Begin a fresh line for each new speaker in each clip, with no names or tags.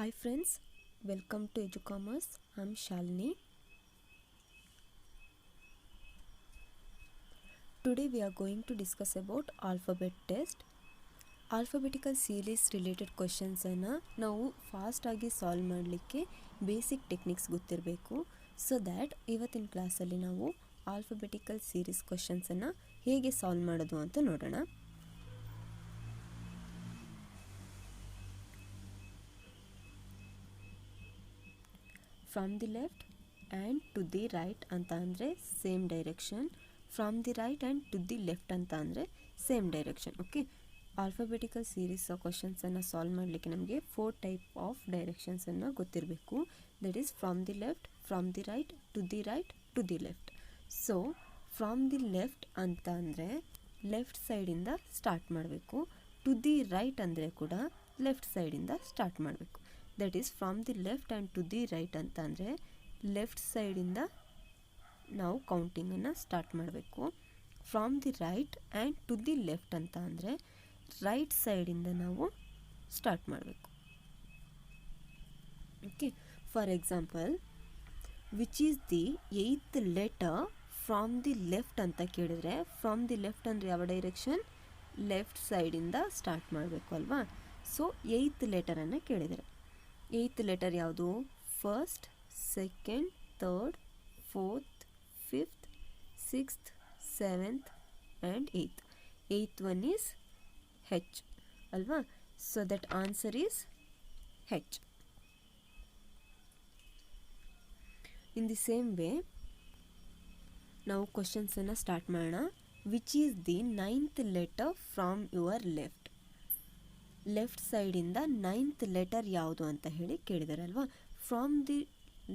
Hi friends, welcome to EduCommerce. I'm Shalini. Today we are going to discuss about alphabet test. Alphabetical series related questions ಅನ್ನು ನಾವು fast ಆಗಿ solve ಮಾಡಲಿಕ್ಕೆ basic techniques ಗೊತ್ತಿರಬೇಕು. So that ಇವತ್ತಿನ ಕ್ಲಾಸಲ್ಲಿ ನಾವು ಆಲ್ಫಬೆಟಿಕಲ್ series ಕ್ವೆಶನ್ಸನ್ನು ಹೇಗೆ ಸಾಲ್ವ್ ಮಾಡೋದು ಅಂತ ನೋಡೋಣ. From the left and to the right ಅಂತ ಅಂದರೆ same direction, from the right and to the left ಅಂತ ಅಂದರೆ same direction. Okay, alphabetical series ಕ್ವಶನ್ಸನ್ನು ಸಾಲ್ವ್ ಮಾಡಲಿಕ್ಕೆ ನಮಗೆ 4 ಟೈಪ್ ಆಫ್ ಡೈರೆಕ್ಷನ್ಸನ್ನು ಗೊತ್ತಿರಬೇಕು. That is from the left, from the right, to the left. So from the left ಅಂತ ಅಂದರೆ left ಸೈಡಿಂದ ಸ್ಟಾರ್ಟ್ ಮಾಡಬೇಕು. ಟು ದಿ ರೈಟ್ ಅಂದರೆ ಕೂಡ ಲೆಫ್ಟ್ ಸೈಡಿಂದ ಸ್ಟಾರ್ಟ್ ಮಾಡಬೇಕು. That is from the left and to the right ಅಂತ ಅಂದರೆ ಲೆಫ್ಟ್ ಸೈಡಿಂದ ನಾವು ಕೌಂಟಿಂಗನ್ನು ಸ್ಟಾರ್ಟ್ ಮಾಡಬೇಕು. From the right and to the left ಅಂತ ಅಂದರೆ ರೈಟ್ ಸೈಡಿಂದ ನಾವು ಸ್ಟಾರ್ಟ್ ಮಾಡಬೇಕು. Okay, for example, which is the 8th letter from the left ಅಂತ ಕೇಳಿದರೆ, ಫ್ರಮ್ ದಿ ಲೆಫ್ಟ್ ಅಂದರೆ ಯಾವ ಡೈರೆಕ್ಷನ್? ಲೆಫ್ಟ್ ಸೈಡಿಂದ ಸ್ಟಾರ್ಟ್ ಮಾಡಬೇಕು ಅಲ್ವಾ. ಸೊ 8th ಲೆಟರನ್ನು ಕೇಳಿದರೆ 8th ಲೆಟರ್ ಯಾವುದು? First, second, third, fourth, fifth, sixth, seventh and eighth. 8th one is H ಅಲ್ವಾ. So that answer is H. In the same way ನಾವು ಕ್ವಶನ್ಸನ್ನು ಸ್ಟಾರ್ಟ್ ಮಾಡೋಣ. Which is the 9th letter from your left? Left ಸೈಡಿಂದ 9th letter ಯಾವುದು ಅಂತ ಹೇಳಿ ಕೇಳಿದ್ದಾರೆ ಅಲ್ವಾ. ಫ್ರಮ್ ದಿ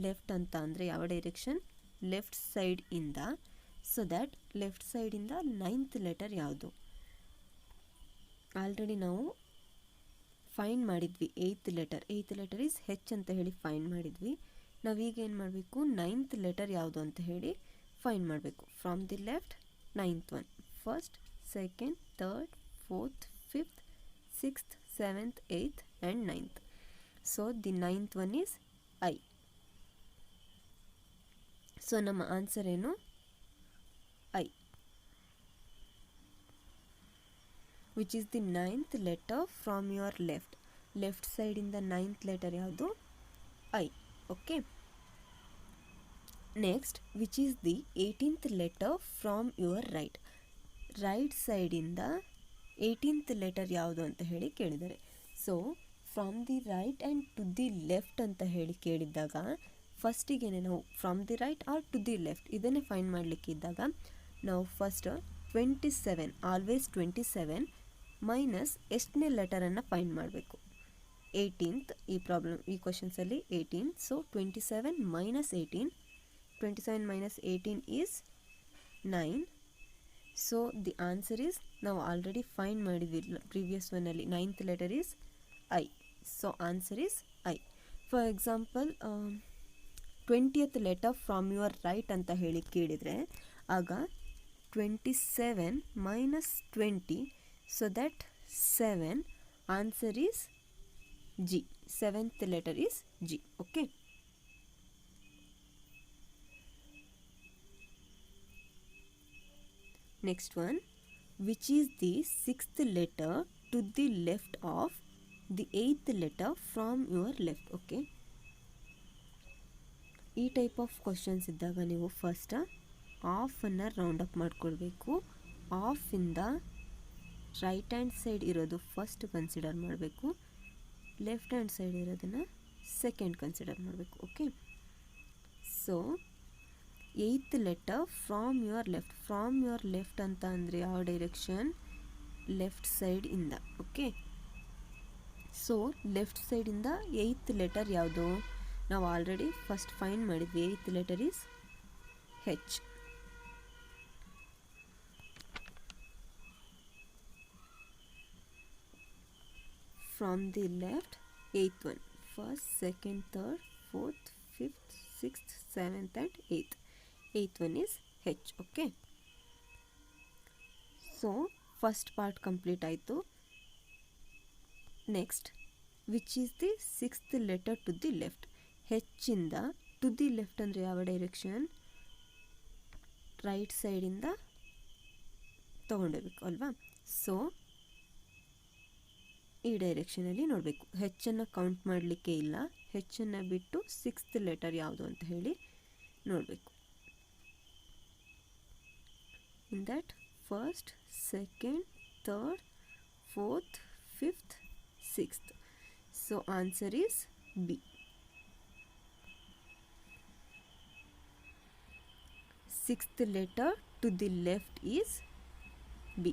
ಲೆಫ್ಟ್ ಅಂತ ಅಂದರೆ ಯಾವ ಡೈರೆಕ್ಷನ್? ಲೆಫ್ಟ್ ಸೈಡಿಂದ. ಸೊ ದ್ಯಾಟ್ ಲೆಫ್ಟ್ ಸೈಡಿಂದ 9th ಲೆಟರ್ ಯಾವುದು? ಆಲ್ರೆಡಿ ನಾವು ಫೈಂಡ್ ಮಾಡಿದ್ವಿ 8th letter. 8th letter is ಹೆಚ್ ಅಂತ ಹೇಳಿ ಫೈಂಡ್ ಮಾಡಿದ್ವಿ. ನಾವೀಗ ಏನು ಮಾಡಬೇಕು? 9th ಲೆಟರ್ ಯಾವುದು ಅಂತ ಹೇಳಿ ಫೈಂಡ್ ಮಾಡಬೇಕು. From the left 9th one, first, second, third, fourth, fifth, sixth, seventh, eighth and 9th. So the 9th one is I. So ನಮ್ಮ ಆನ್ಸರ್ ಏನು? I. Which is the 9th letter from your left? Left ಸೈಡಿಂದ 9th letter ಯಾವುದು? I. Okay, next, which is the 18th letter from your right? Right ಸೈಡಿಂದ 18th letter ಯಾವುದು ಅಂತ ಹೇಳಿ ಕೇಳಿದ್ದಾರೆ. So from the right and to the left ಅಂತ ಹೇಳಿ ಕೇಳಿದ್ದಾಗ ಫಸ್ಟಿಗೆ ನಾವು from the right or to the left ಇದನ್ನೇ ಫೈಂಡ್ ಮಾಡಲಿಕ್ಕೆ ಇದ್ದಾಗ ನಾವು ಫಸ್ಟ್ 27, ಆಲ್ವೇಸ್ 27 ಮೈನಸ್ ಎಷ್ಟನೇ ಲೆಟರನ್ನು ಫೈಂಡ್ ಮಾಡಬೇಕು? 18th. ಈ ಕ್ವಶನ್ಸಲ್ಲಿ 18. So 27 minus 18, 27 minus 18 is 9. So the answer is, ನಾವು ಆಲ್ರೆಡಿ ಫೈಂಡ್ ಮಾಡಿದ್ವಿ ಪ್ರೀವಿಯಸ್ ಒನ್ನಲ್ಲಿ, 9th letter is I. So answer is I. For example, 20th letter from your right ಅಂತ ಹೇಳಿ ಕೇಳಿದರೆ ಆಗ 27 minus 20, so that 7. Answer is G. 7th letter is G. Okay, next one, which is the 6th letter to the left of the 8th letter from your left? Okay, ಈ type of questions ಇದ್ದಾಗ ನೀವು first ಆಫನ್ನು round up ಮಾಡ್ಕೊಳ್ಬೇಕು. ಆಫಿಂದ right hand side ಇರೋದು first consider ಮಾಡಬೇಕು, left hand side ಇರೋದನ್ನು second consider ಮಾಡಬೇಕು. Okay, so 8th letter from your left. From your left ಅಂತ ಅಂದರೆ ಯಾವ ಡೈರೆಕ್ಷನ್? ಲೆಫ್ಟ್ ಸೈಡಿಂದ. ಓಕೆ, ಸೊ ಲೆಫ್ಟ್ ಸೈಡಿಂದ 8th ಲೆಟರ್ ಯಾವುದು? ನಾವು ಆಲ್ರೆಡಿ ಫಸ್ಟ್ ಫೈಂಡ್ ಮಾಡಿದ್ವಿ. 8th letter is H. From the left 8th one, first, second, third, fourth, fifth, sixth, seventh and 8th. 8th one is H. Okay, so first part complete ಆಯಿತು. Next which is the sixth letter to the left. ಹೆಚ್ಚಿಂದ to the left ಅಂದರೆ ಯಾವ direction? Right ಸೈಡಿಂದ ತೊಗೊಂಡಿರ್ಬೇಕು ಅಲ್ವಾ. So ಈ ಡೈರೆಕ್ಷನಲ್ಲಿ ನೋಡಬೇಕು. ಹೆಚ್ಚನ್ನು count ಮಾಡಲಿಕ್ಕೆ ಇಲ್ಲ, ಹೆಚ್ಚನ್ನು ಬಿಟ್ಟು ಸಿಕ್ಸ್ತ್ ಲೆಟರ್ ಯಾವುದು ಅಂತ ಹೇಳಿ ನೋಡಬೇಕು. In that first, second, third, fourth, fifth, sixth. So answer is B. Sixth letter to the left is B.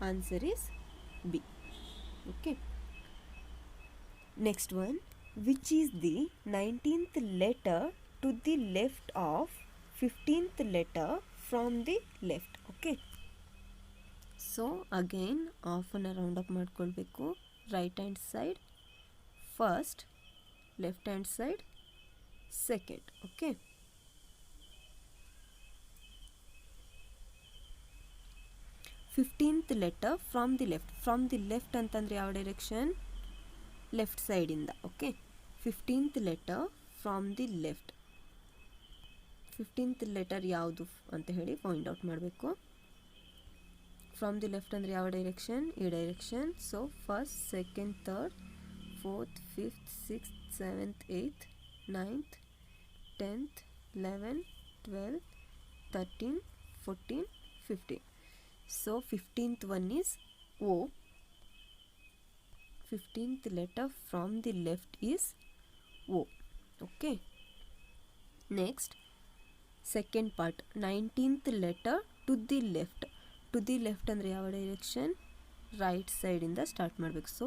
Answer is B. Okay. Next one. Which is the 19th letter to the left of 15th letter from the left? Okay. So again half an round up ಮಾಡ್ಕೊಳ್ಬೇಕು. Right hand side first, left hand side second. Okay. 15th letter from the left. From the left ಅಂತಂದರೆ ಯಾವ direction? Left ಸೈಡಿಂದ. Okay. 15th letter from the left. 15th letter ಯಾವುದು ಅಂತ ಹೇಳಿ find out ಮಾಡಬೇಕು. From the left ಅಂದರೆ ಯಾವ direction? ಈ direction. So first, second, third, fourth, fifth, sixth, seventh, eighth, ninth, 10th, 11, 12, 13, 14, 15. So 15th one is O. 15th letter from the left is O. Okay. Next, second part, 19th letter to the left. To the left ಅಂದರೆ ಯಾವ direction? Right ಸೈಡಿಂದ start ಮಾಡಬೇಕು. So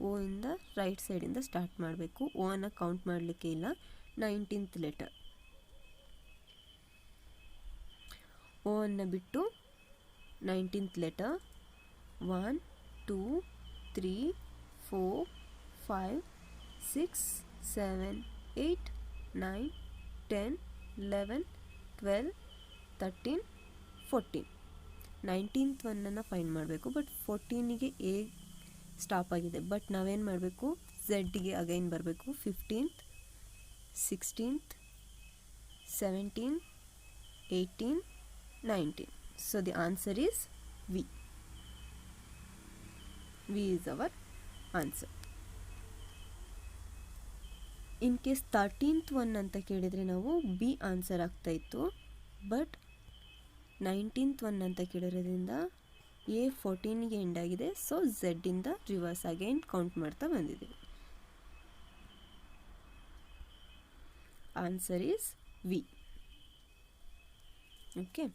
ಓ ಇಂದ right ಸೈಡಿಂದ start ಮಾಡಬೇಕು. ಓ ಅನ್ನು count ಮಾಡಲಿಕ್ಕೆ ಇಲ್ಲ. 19th ಲೆಟರ್ ಓ ಅನ್ನು ಬಿಟ್ಟು 19th letter 1, 2, 3, 4, 5, 6, 7, 8, 9, 10, 11, 12, 13, 14. 19th ಒನ್ನನ್ನು ಫೈಂಡ್ ಮಾಡಬೇಕು. ಬಟ್ 14ಗೆ ಎ ಸ್ಟಾಪ್ ಆಗಿದೆ. ಬಟ್ ನಾವೇನು ಮಾಡಬೇಕು? ಝೆಡ್ಗೆ ಅಗೈನ್ ಬರಬೇಕು. 15th, 16th, 17, 18, 19. So the answer is V. V is our answer. In case 13th one ಅಂತ ಕೇಳಿದರೆ ನಾವು ಬಿ ಆನ್ಸರ್ ಆಗ್ತಾ ಇತ್ತು. ಬಟ್ 19th one ಅಂತ ಕೇಳಿರೋದ್ರಿಂದ ಎ 14ಗೆ ಎಂಡ್ ಆಗಿದೆ. ಸೊ ಝೆಡ್ಡಿಂದ ರಿವರ್ಸ್ ಅಗೈನ್ ಕೌಂಟ್ ಮಾಡ್ತಾ ಬಂದಿದ್ದೀವಿ. Answer is V. Okay.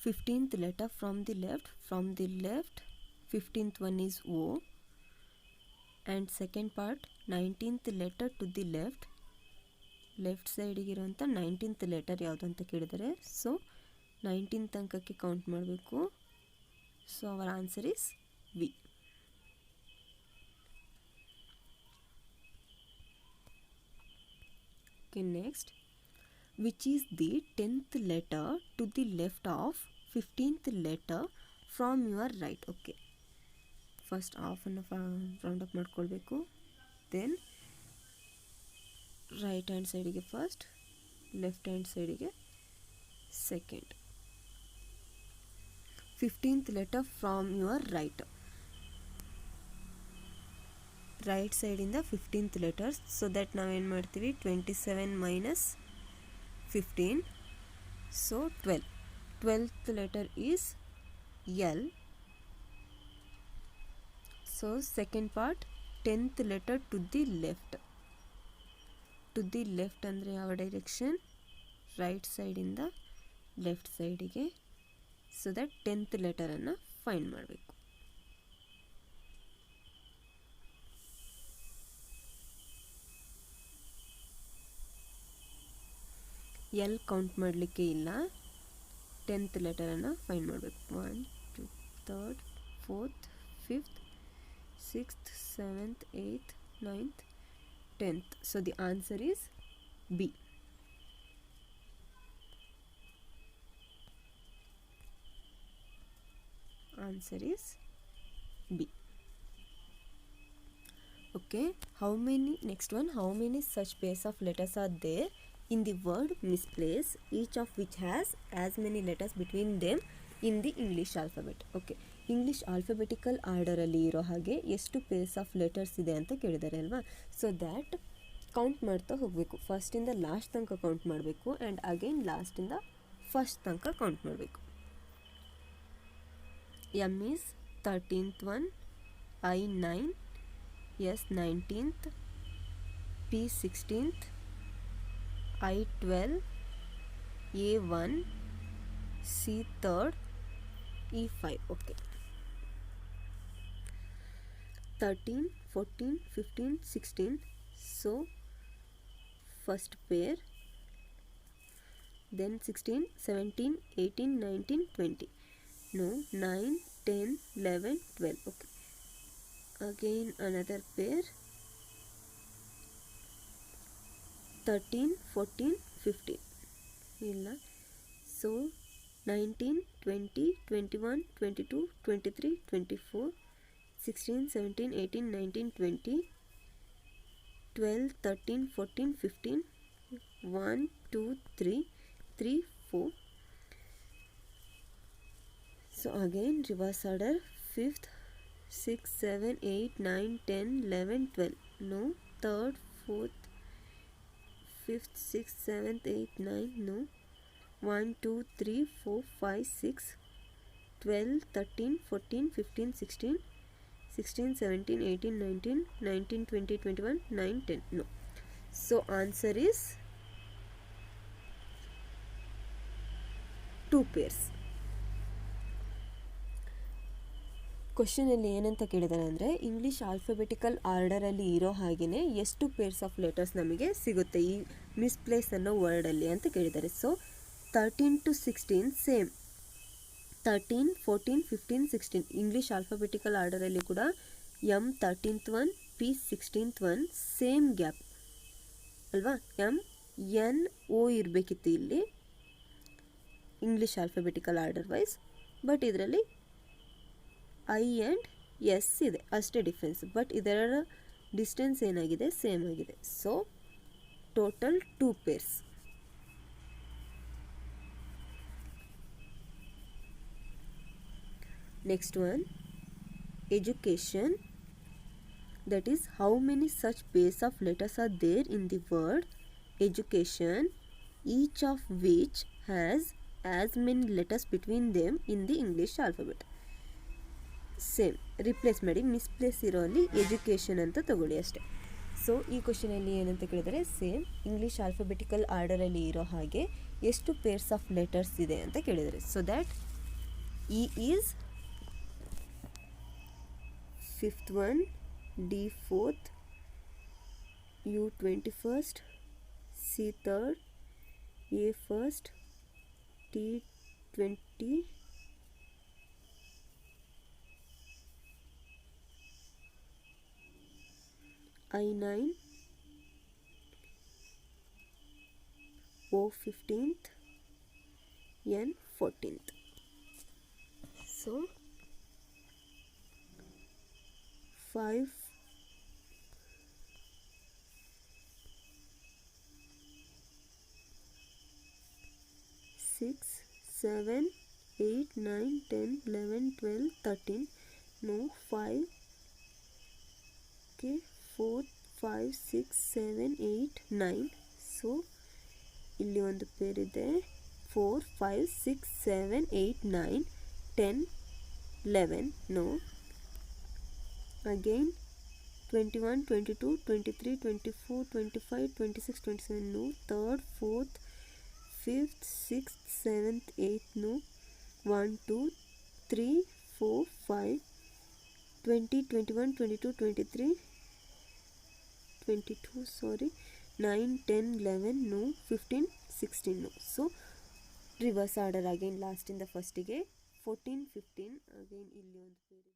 15th letter from the left. From the left, 15th one is O. And second part, 19th letter to the left. Left ಸೈಡಿಗೆ ಇರುವಂಥ 19th letter ಯಾವುದು ಅಂತ ಕೇಳಿದರೆ, so 19th ಅಂಕಕ್ಕೆ count ಮಾಡಬೇಕು. So our answer is V. Okay. Next, which is the 10th letter to the left of 15th letter from your right? Okay. First half ಅನ್ನು round up ಮಾಡ್ಕೊಳ್ಬೇಕು. Then right hand ಸೈಡಿಗೆ first, left hand ಸೈಡಿಗೆ second. 15th letter from your right. Right ಸೈಡಿಂದ 15th letters. So that ನಾವೇನು ಮಾಡ್ತೀವಿ? 27 minus 15. So 12. 12th letter is L. So second part, 10th letter to the left. To the left ಅಂದರೆ ಯಾವ direction? Right ಸೈಡಿಂದ left ಸೈಡಿಗೆ. So that 10th ಲೆಟರನ್ನು find ಮಾಡಬೇಕು. L count ಮಾಡಲಿಕ್ಕೆ ಇಲ್ಲ. 10th ಲೆಟರನ್ನು ಫೈಂಡ್ ಮಾಡಬೇಕು. 1, 2, 3, 4, 5, 6, 7, 8, 9, 10th. So the answer is B. Answer is B. Okay, next one, how many such pairs of letters are there in the word misplace, each of which has as many letters between them in the English alphabet? Okay, English alphabetical ಆರ್ಡರಲ್ಲಿ ಇರೋ ಹಾಗೆ ಎಷ್ಟು pairs of letters ಇದೆ ಅಂತ ಕೇಳಿದ್ದಾರೆ ಅಲ್ವಾ. So that count ಮಾಡ್ತಾ ಹೋಗಬೇಕು, ಫಸ್ಟಿಂದ ಲಾಸ್ಟ್ ತನಕ ಕೌಂಟ್ ಮಾಡಬೇಕು ಆ್ಯಂಡ್ ಅಗೈನ್ ಲಾಸ್ಟಿಂದ ಫಸ್ಟ್ ತನಕ ಕೌಂಟ್ ಮಾಡಬೇಕು. M is 13th one, I 9, S 19th, P 16th, I 12, A 1, C 3rd, E 5. Okay. 13, 14, 15, 16. So first pair, then 16, 17, 18, 19, 20. No, 9, 10, 11, 12. Okay. Again another pair, 13, 14, 15. illa. So 19, 20, 21, 22, 23, 24, 16, 17, 18, 19, 20, 12, 13, 14, 15, 1, 2, 3, 3, 4. So again reverse order, 5th, 6, 7, 8, 9, 10, 11, 12. No, 3rd, 4th, 5th, 6th, 7th, 8th, 9. No, 1, 2, 3, 4, 5, 6, 12, 13, 14, 15, 16, 16, 17, 18, 19, 19, 20, 21, 9, 10. No. So answer is 2 pairs. ಕ್ವಶನಲ್ಲಿ ಏನಂತ ಕೇಳಿದಾರೆ ಅಂದರೆ English alphabetical ಆರ್ಡರಲ್ಲಿ ಇರೋ ಹಾಗೆಯೇ ಎಷ್ಟು pairs of letters ನಮಗೆ ಸಿಗುತ್ತೆ ಈ misplace ಅನ್ನೋ ವರ್ಡಲ್ಲಿ ಅಂತ ಕೇಳಿದ್ದಾರೆ. So 13 to 16 same, 13, 14, 15, 16 English alphabetical ಆರ್ಡರಲ್ಲಿ ಕೂಡ M 13th one, P 16th one same gap ಅಲ್ವಾ. ಎಮ್ ಎನ್ ಓ ಇರಬೇಕಿತ್ತು ಇಲ್ಲಿ English alphabetical order wise, but ಇದರಲ್ಲಿ ಐ ಆ್ಯಂಡ್ ಎಸ್ ಇದೆ ಅಷ್ಟೇ ಡಿಫ್ರೆನ್ಸ್, ಬಟ್ ಇದರ ಡಿಸ್ಟೆನ್ಸ್ ಏನಾಗಿದೆ ಸೇಮ್ ಆಗಿದೆ. So total 2 pairs. Next one, education, that is how many such pairs of letters are there in the word education, each of which has as many letters between them in the English alphabet. Same replace ಮಾಡಿ, misplace ಇರೋ ಅಲ್ಲಿ education ಅಂತ ತಗೊಳ್ಳಿ ಅಷ್ಟೇ. So ಈ ಕ್ವಶನಲ್ಲಿ ಏನಂತ ಕೇಳಿದರೆ same English alphabetical ಆರ್ಡರಲ್ಲಿ ಇರೋ ಹಾಗೆ ಎಷ್ಟು ಪೇರ್ಸ್ ಆಫ್ ಲೆಟರ್ಸ್ ಇದೆ ಅಂತ ಕೇಳಿದರೆ. So that E is 5th one, D 4th, U 21st, C 3rd, A 1st, T 20, I 9, O 15th, N 14th. So 5, 6, 7, 8, 9, 10, 11, 12, 13. No, 5. Okay, 4, 5, 6, 7, 8, 9. So ಇಲ್ಲಿ ಒಂದು ಪೇರ್ ಇದೆ 4, 5, 6, 7, 8, 9, 10, 11. No. Again 21, 22, 23, 24, 25, 26, 27. No. 3rd, 4th, 5th, 6th, 7th, 8th. No. 1, 2, 3, 4, 5, 20, 21, 22, 23, 22, sorry, 9, 10, 11. No. 15, 16. No. So reverse order again, last in the first ಗೆ 14, 15. again ಇಲ್ಲಿ ಒಂದು